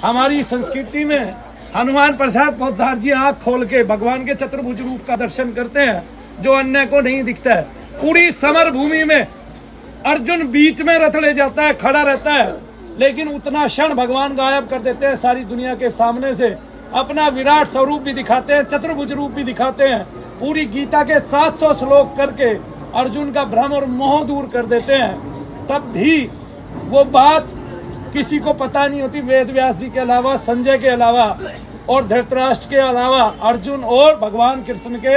हमारी संस्कृति में हनुमान प्रसाद पोद्दार जी आंख खोल के भगवान के चतुर्भुज रूप का दर्शन करते हैं, जो अन्य को नहीं दिखता है। पूरी समर भूमि में अर्जुन बीच में रथ ले जाता है, खड़ा रहता है, लेकिन उतना क्षण भगवान गायब कर देते हैं सारी दुनिया के सामने से। अपना विराट स्वरूप भी दिखाते हैं, चतुर्भुज रूप भी दिखाते हैं। पूरी गीता के 700 श्लोक करके अर्जुन का भ्रम और मोह दूर कर देते हैं। तब भी वो बात किसी को पता नहीं होती, वेद व्यास जी के अलावा, संजय के अलावा और धृतराष्ट्र के अलावा, अर्जुन और भगवान कृष्ण के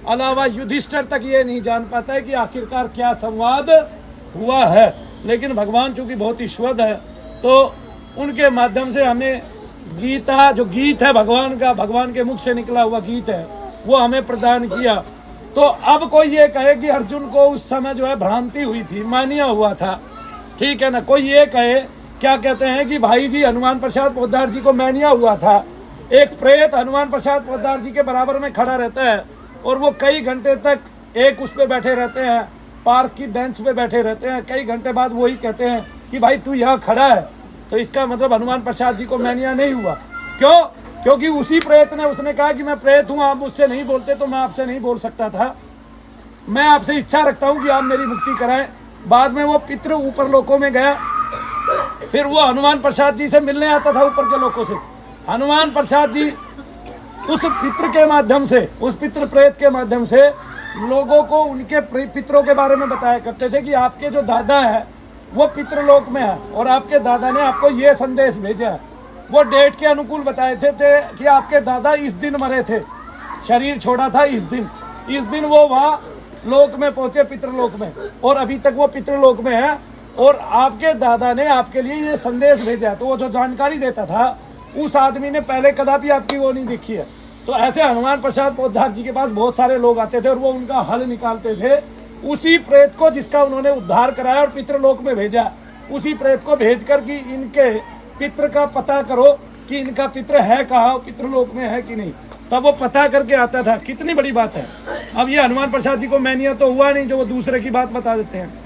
अलावा युधिष्ठिर तक ये नहीं जान पाता है कि आखिरकार क्या संवाद हुआ है। लेकिन भगवान चूंकि बहुत ईश्वर है, तो उनके माध्यम से हमें गीता, जो गीत है भगवान का, भगवान के मुख से निकला हुआ गीत है, वो हमें प्रदान किया। तो अब कोई ये कहे कि अर्जुन को उस समय जो है भ्रांति हुई थी, मानिया हुआ था, ठीक है ना। कोई ये कहे, क्या कहते हैं कि भाई जी हनुमान प्रसाद पोद्दार जी को मैनिया हुआ था। एक प्रेत हनुमान प्रसाद पोद्दार जी के बराबर में खड़ा रहता है और वो कई घंटे तक एक उस पे बैठे रहते हैं, पार्क की बेंच पे बैठे रहते हैं। कई घंटे बाद वही कहते हैं कि भाई तू यहाँ खड़ा है, तो इसका मतलब हनुमान प्रसाद जी को मैनिया नहीं हुआ। क्यों? क्योंकि उसी प्रेत ने, उसने कहा कि मैं प्रेत हूँ, आप मुझसे नहीं बोलते तो मैं आपसे नहीं बोल सकता था। मैं आपसे इच्छा रखता हूँ कि आप मेरी मुक्ति कराएं। बाद में वो पितृ ऊपर लोकों में गया, फिर वो हनुमान प्रसाद जी से मिलने आता था ऊपर के लोकों से। हनुमान प्रसाद जी उस पितृ के माध्यम से, उस पितृ प्रेत के माध्यम से लोगों को उनके पितरों के बारे में बताया करते थे कि आपके जो दादा है वो पितृलोक में है और आपके दादा ने आपको ये संदेश भेजा है। वो डेट के अनुकूल बताए थे कि आपके दादा इस दिन मरे थे, शरीर छोड़ा था इस दिन वो वहाँ लोक में पहुंचे, पितृलोक में, और अभी तक वो पितृलोक में है। और आपके दादा ने आपके लिए ये संदेश भेजा। तो वो जो जानकारी देता था उस आदमी ने पहले कदापि आपकी वो नहीं देखी है। तो ऐसे हनुमान प्रसाद पोद्दार जी के पास बहुत सारे लोग आते थे और वो उनका हल निकालते थे। उसी प्रेत को जिसका उन्होंने उद्धार कराया और पितृलोक में भेजा, उसी प्रेत को भेज कर कि इनके पितृ का पता करो कि इनका पितृ है कहाँ, पितृलोक में है कि नहीं। तब वो पता करके आता था। कितनी बड़ी बात है। अब ये हनुमान प्रसाद जी को मैनिया तो हुआ नहीं जो वो दूसरे की बात बता देते हैं।